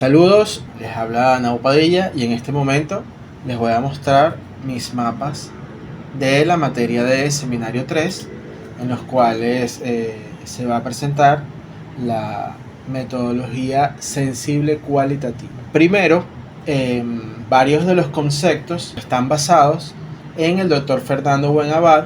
Saludos, les habla Nau Padilla y en este momento les voy a mostrar mis mapas de la materia de Seminario 3, en los cuales se va a presentar la metodología sensible cualitativa. Primero, varios de los conceptos están basados en el doctor Fernando Buenabad,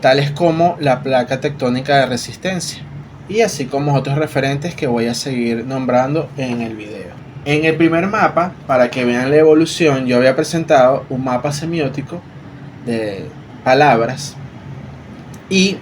tales como la placa tectónica de resistencia, y así como otros referentes que voy a seguir nombrando en el video. En el primer mapa, para que vean la evolución, yo había presentado un mapa semiótico de palabras, y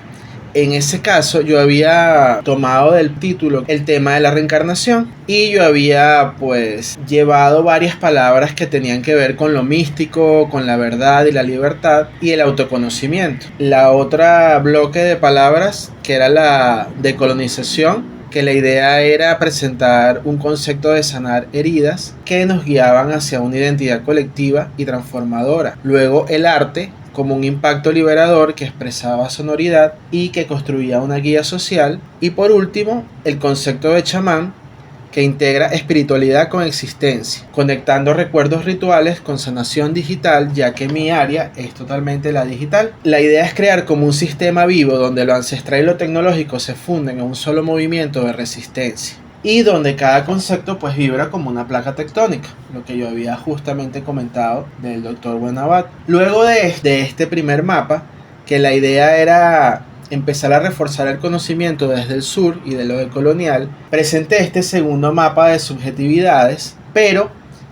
en ese caso yo había tomado del título el tema de la reencarnación, y yo había pues llevado varias palabras que tenían que ver con lo místico, con la verdad y la libertad y el autoconocimiento. La otra bloque de palabras, que era la decolonización, que la idea era presentar un concepto de sanar heridas que nos guiaban hacia una identidad colectiva y transformadora. Luego el arte como un impacto liberador que expresaba sonoridad y que construía una guía social. Y por último, el concepto de chamán, que integra espiritualidad con existencia, conectando recuerdos rituales con sanación digital, ya que mi área es totalmente la digital. La idea es crear como un sistema vivo donde lo ancestral y lo tecnológico se funden en un solo movimiento de resistencia, y donde cada concepto pues vibra como una placa tectónica, lo que yo había justamente comentado del doctor Buenabad. Luego de este primer mapa, que la idea era empezar a reforzar el conocimiento desde el sur y de lo decolonial, presenté este segundo mapa de subjetividades, pero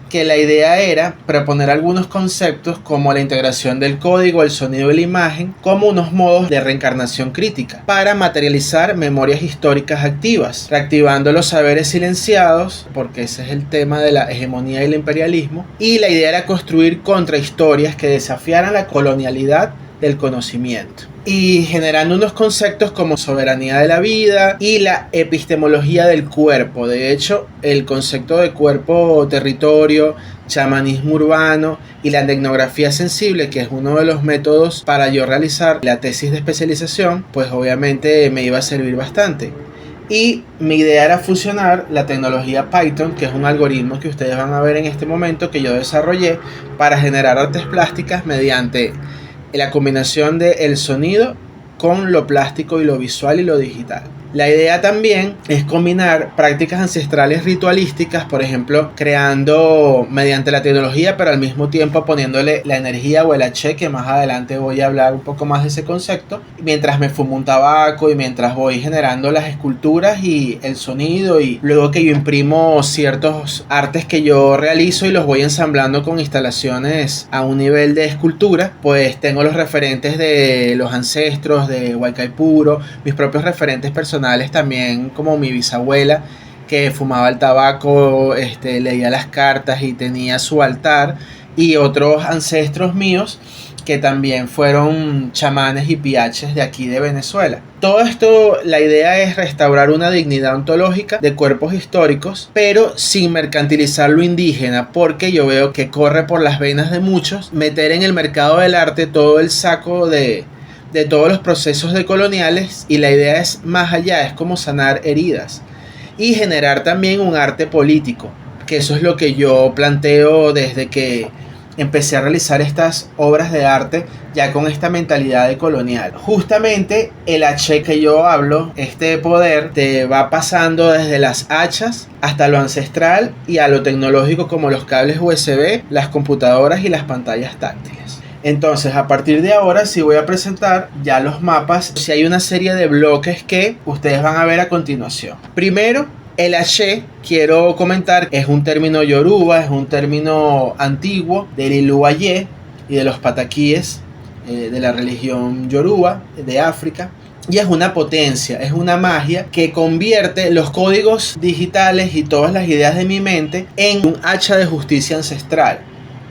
que la idea era proponer algunos conceptos como la integración del código, el sonido y la imagen como unos modos de reencarnación crítica para materializar memorias históricas activas, reactivando los saberes silenciados, porque ese es el tema de la hegemonía y el imperialismo, y la idea era construir contrahistorias que desafiaran la colonialidad del conocimiento, y generando unos conceptos como soberanía de la vida y la epistemología del cuerpo. De hecho, el concepto de cuerpo, territorio, chamanismo urbano y la etnografía sensible, que es uno de los métodos para yo realizar la tesis de especialización, pues obviamente me iba a servir bastante. Y mi idea era fusionar la tecnología Python, que es un algoritmo que ustedes van a ver en este momento que yo desarrollé para generar artes plásticas mediante la combinación de el sonido con lo plástico y lo visual y lo digital. La idea también es combinar prácticas ancestrales ritualísticas, por ejemplo, creando mediante la tecnología, pero al mismo tiempo poniéndole la energía o el H, que más adelante voy a hablar un poco más de ese concepto, mientras me fumo un tabaco y mientras voy generando las esculturas y el sonido, y luego que yo imprimo ciertos artes que yo realizo y los voy ensamblando con instalaciones a un nivel de escultura, pues tengo los referentes de los ancestros, de Huaycaipuro, mis propios referentes personales también, como mi bisabuela que fumaba el tabaco, leía las cartas y tenía su altar, y otros ancestros míos que también fueron chamanes y piaches de aquí de Venezuela. Todo esto, la idea es restaurar una dignidad ontológica de cuerpos históricos, pero sin mercantilizar lo indígena, porque yo veo que corre por las venas de muchos meter en el mercado del arte todo el saco de todos los procesos decoloniales, y la idea es más allá, es como sanar heridas y generar también un arte político, que eso es lo que yo planteo desde que empecé a realizar estas obras de arte ya con esta mentalidad decolonial. Justamente el H que yo hablo, este poder, te va pasando desde las hachas hasta lo ancestral y a lo tecnológico como los cables USB, las computadoras y las pantallas táctiles. Entonces, a partir de ahora sí voy a presentar ya los mapas. Si hay una serie de bloques que ustedes van a ver a continuación. Primero, el H, quiero comentar, es un término yoruba, es un término antiguo del Iluayé y de los pataquíes de la religión yoruba de África. Y es una potencia, es una magia que convierte los códigos digitales y todas las ideas de mi mente en un hacha de justicia ancestral.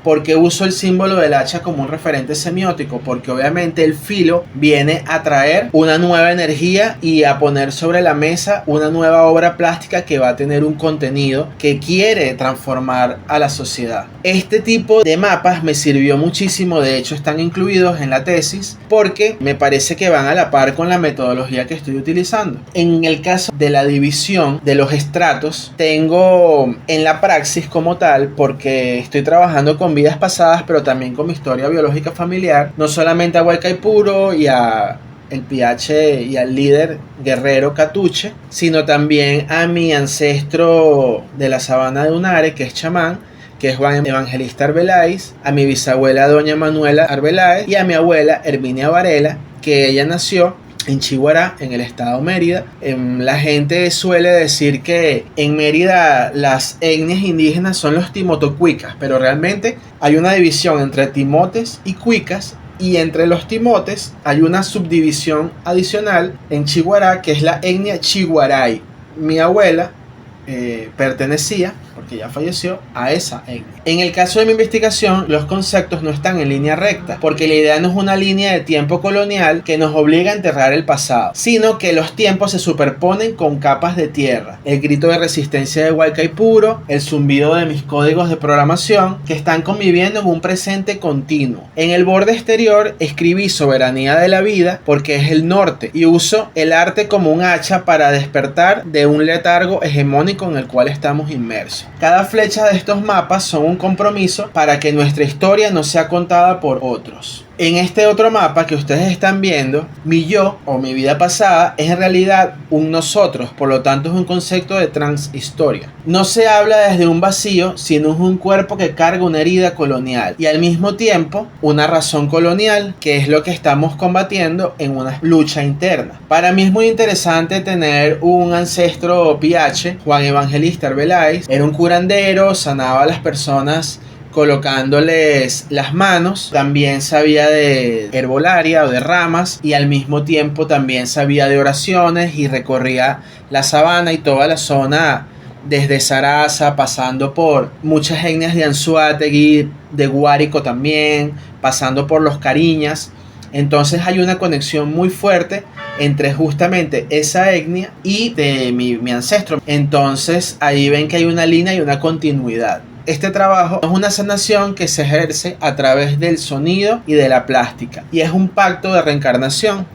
¿Por qué uso el símbolo del hacha como un referente semiótico? Porque obviamente el filo viene a traer una nueva energía y a poner sobre la mesa una nueva obra plástica que va a tener un contenido que quiere transformar a la sociedad. Este tipo de mapas me sirvió muchísimo, de hecho están incluidos en la tesis porque me parece que van a la par con la metodología que estoy utilizando. En el caso de la división de los estratos, tengo en la praxis como tal, porque estoy trabajando con vidas pasadas, pero también con mi historia biológica familiar, no solamente a Guaycaipuro y a el PH y al líder guerrero Catuche, sino también a mi ancestro de la sabana de Unare, que es chamán, que es Juan Evangelista Arbeláez, a mi bisabuela doña Manuela Arbeláez y a mi abuela Herminia Varela, que ella nació en Chiguará, en el estado Mérida. La gente suele decir que en Mérida las etnias indígenas son los timotocuicas, pero realmente hay una división entre timotes y cuicas, y entre los timotes hay una subdivisión adicional en Chiguará, que es la etnia Chiguaray. Mi abuela pertenecía, porque ya falleció, a esa etnia. En el caso de mi investigación, los conceptos no están en línea recta, porque la idea no es una línea de tiempo colonial que nos obliga a enterrar el pasado, sino que los tiempos se superponen con capas de tierra. El grito de resistencia de Guaycaipuro, el zumbido de mis códigos de programación, que están conviviendo en un presente continuo. En el borde exterior escribí soberanía de la vida, porque es el norte, y uso el arte como un hacha para despertar de un letargo hegemónico en el cual estamos inmersos. Cada flecha de estos mapas son un compromiso para que nuestra historia no sea contada por otros. En este otro mapa que ustedes están viendo, mi yo o mi vida pasada es en realidad un nosotros, por lo tanto es un concepto de transhistoria. No se habla desde un vacío, sino es un cuerpo que carga una herida colonial y al mismo tiempo una razón colonial, que es lo que estamos combatiendo en una lucha interna. Para mí es muy interesante tener un ancestro PH, Juan Evangelista Arbeláez. Era un curandero, sanaba a las personas colocándoles las manos, también sabía de herbolaria o de ramas y al mismo tiempo también sabía de oraciones y recorría la sabana y toda la zona desde Sarasa, pasando por muchas etnias de Anzoátegui, de Guárico también, pasando por los Cariñas. Entonces hay una conexión muy fuerte entre justamente esa etnia y de mi ancestro. Entonces ahí ven que hay una línea y una continuidad. Este trabajo es una sanación que se ejerce a través del sonido y de la plástica, y es un pacto de reencarnación.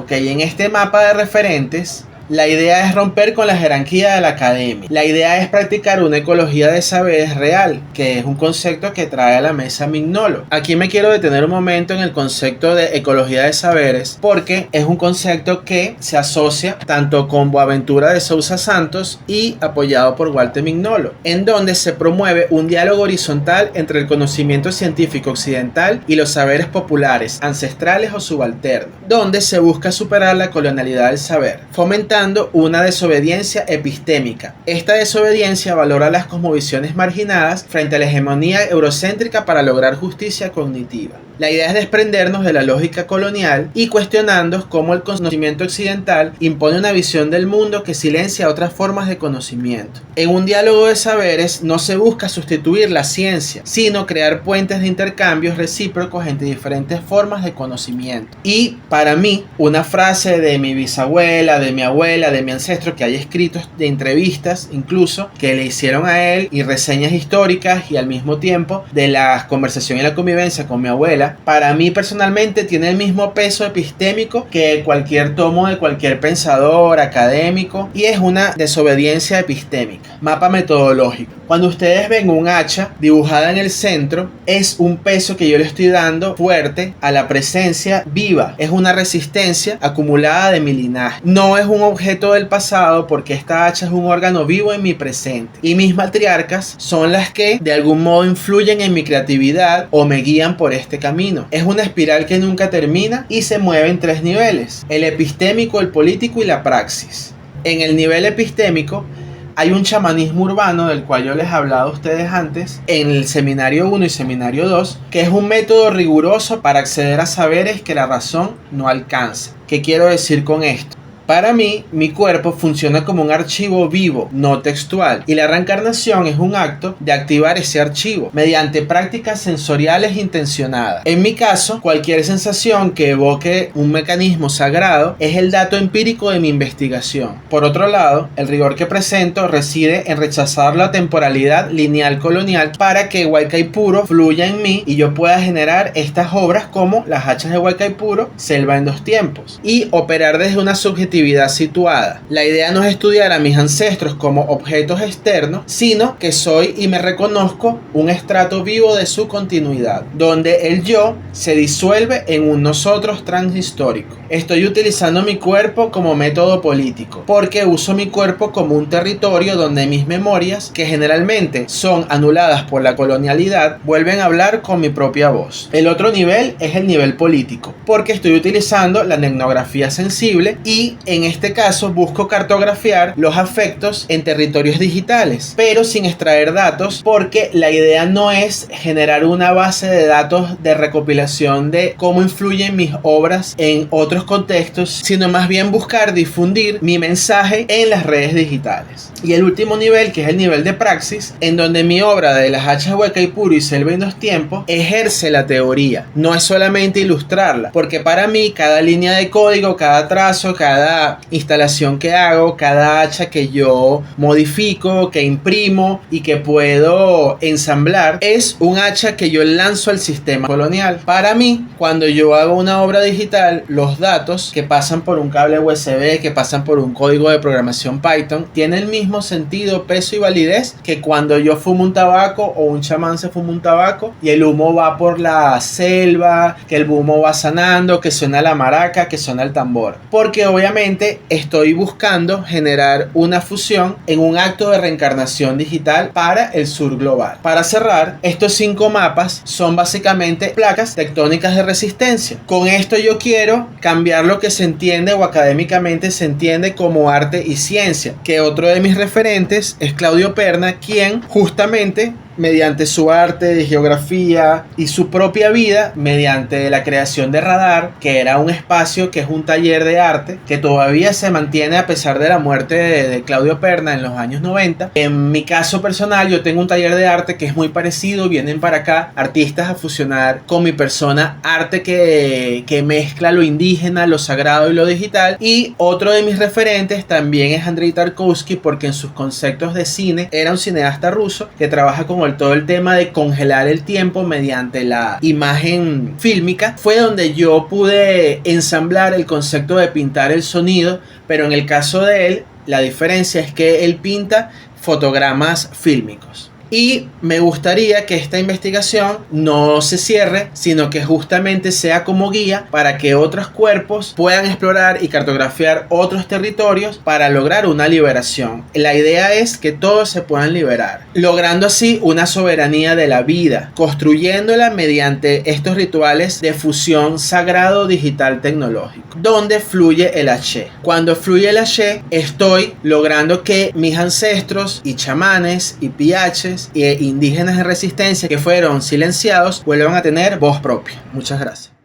En este mapa de referentes, la idea es romper con la jerarquía de la academia. La idea es practicar una ecología de saberes real, que es un concepto que trae a la mesa Mignolo. Aquí me quiero detener un momento en el concepto de ecología de saberes, porque es un concepto que se asocia tanto con Boaventura de Sousa Santos y apoyado por Walter Mignolo, en donde se promueve un diálogo horizontal entre el conocimiento científico occidental y los saberes populares, ancestrales o subalternos, donde se busca superar la colonialidad del saber, fomentando una desobediencia epistémica. Esta desobediencia valora las cosmovisiones marginadas frente a la hegemonía eurocéntrica para lograr justicia cognitiva. La idea es desprendernos de la lógica colonial y cuestionando cómo el conocimiento occidental impone una visión del mundo que silencia otras formas de conocimiento. En un diálogo de saberes no se busca sustituir la ciencia, sino crear puentes de intercambios recíprocos entre diferentes formas de conocimiento. Y para mí, una frase de mi bisabuela, de mi abuela, de mi ancestro, que hay escritos de entrevistas incluso que le hicieron a él y reseñas históricas y al mismo tiempo de la conversación y la convivencia con mi abuela, para mí personalmente tiene el mismo peso epistémico que cualquier tomo de cualquier pensador académico, y es una desobediencia epistémica. Mapa metodológico. Cuando ustedes ven un hacha dibujada en el centro, es un peso que yo le estoy dando fuerte a la presencia viva. Es una resistencia acumulada de mi linaje. No es un objeto del pasado, porque esta hacha es un órgano vivo en mi presente. Y mis matriarcas son las que de algún modo influyen en mi creatividad o me guían por este camino. Es una espiral que nunca termina y se mueve en 3 niveles: el epistémico, el político y la praxis. En el nivel epistémico hay un chamanismo urbano del cual yo les he hablado a ustedes antes en el seminario 1 y seminario 2, que es un método riguroso para acceder a saberes que la razón no alcanza. ¿Qué quiero decir con esto? Para mí, mi cuerpo funciona como un archivo vivo, no textual, y la reencarnación es un acto de activar ese archivo mediante prácticas sensoriales intencionadas. En mi caso, cualquier sensación que evoque un mecanismo sagrado es el dato empírico de mi investigación. Por otro lado, el rigor que presento reside en rechazar la temporalidad lineal colonial para que Guaycaipuro fluya en mí y yo pueda generar estas obras como Las hachas de Guaycaipuro, Selva en dos tiempos, y operar desde una subjetividad situada. La idea no es estudiar a mis ancestros como objetos externos, sino que soy y me reconozco un estrato vivo de su continuidad, donde el yo se disuelve en un nosotros transhistórico. Estoy utilizando mi cuerpo como método político, porque uso mi cuerpo como un territorio donde mis memorias, que generalmente son anuladas por la colonialidad, vuelven a hablar con mi propia voz. El otro nivel es el nivel político, porque estoy utilizando la etnografía sensible y en este caso busco cartografiar los afectos en territorios digitales, pero sin extraer datos, porque la idea no es generar una base de datos de recopilación de cómo influyen mis obras en otros contextos, sino más bien buscar difundir mi mensaje en las redes digitales. Y el último nivel, que es el nivel de praxis, en donde mi obra de Las hachas de Guaycaipuro y Selva en dos tiempos ejerce la teoría, no es solamente ilustrarla, porque para mí cada línea de código, cada trazo, cada instalación que hago, cada hacha que yo modifico, que imprimo y que puedo ensamblar, es un hacha que yo lanzo al sistema colonial. Para mí, cuando yo hago una obra digital, los datos que pasan por un cable USB, que pasan por un código de programación Python, tienen el mismo sentido, peso y validez que cuando yo fumo un tabaco o un chamán se fuma un tabaco y el humo va por la selva, que el humo va sanando, que suena la maraca, que suena el tambor, porque obviamente estoy buscando generar una fusión en un acto de reencarnación digital para el sur global. Para cerrar, estos 5 mapas son básicamente placas tectónicas de resistencia. Con esto yo quiero cambiar lo que se entiende o académicamente se entiende como arte y ciencia, que otro de mis referentes es Claudio Perna, quien justamente mediante su arte de geografía y su propia vida, mediante la creación de Radar, que era un espacio que es un taller de arte que todavía se mantiene a pesar de la muerte de Claudio Perna en los años 90. En mi caso personal, yo tengo un taller de arte que es muy parecido. Vienen para acá artistas a fusionar con mi persona arte que mezcla lo indígena, lo sagrado y lo digital. Y otro de mis referentes también es Andrei Tarkovsky, porque en sus conceptos de cine era un cineasta ruso que trabaja con todo el tema de congelar el tiempo mediante la imagen fílmica. Fue donde yo pude ensamblar el concepto de pintar el sonido, pero en el caso de él, la diferencia es que él pinta fotogramas fílmicos. Y me gustaría que esta investigación no se cierre, sino que justamente sea como guía para que otros cuerpos puedan explorar y cartografiar otros territorios para lograr una liberación. La idea es que todos se puedan liberar, logrando así una soberanía de la vida, construyéndola mediante estos rituales de fusión sagrado digital tecnológico, donde fluye el H. Cuando fluye el H, estoy logrando que mis ancestros y chamanes y piaches e indígenas de resistencia que fueron silenciados vuelvan a tener voz propia. Muchas gracias.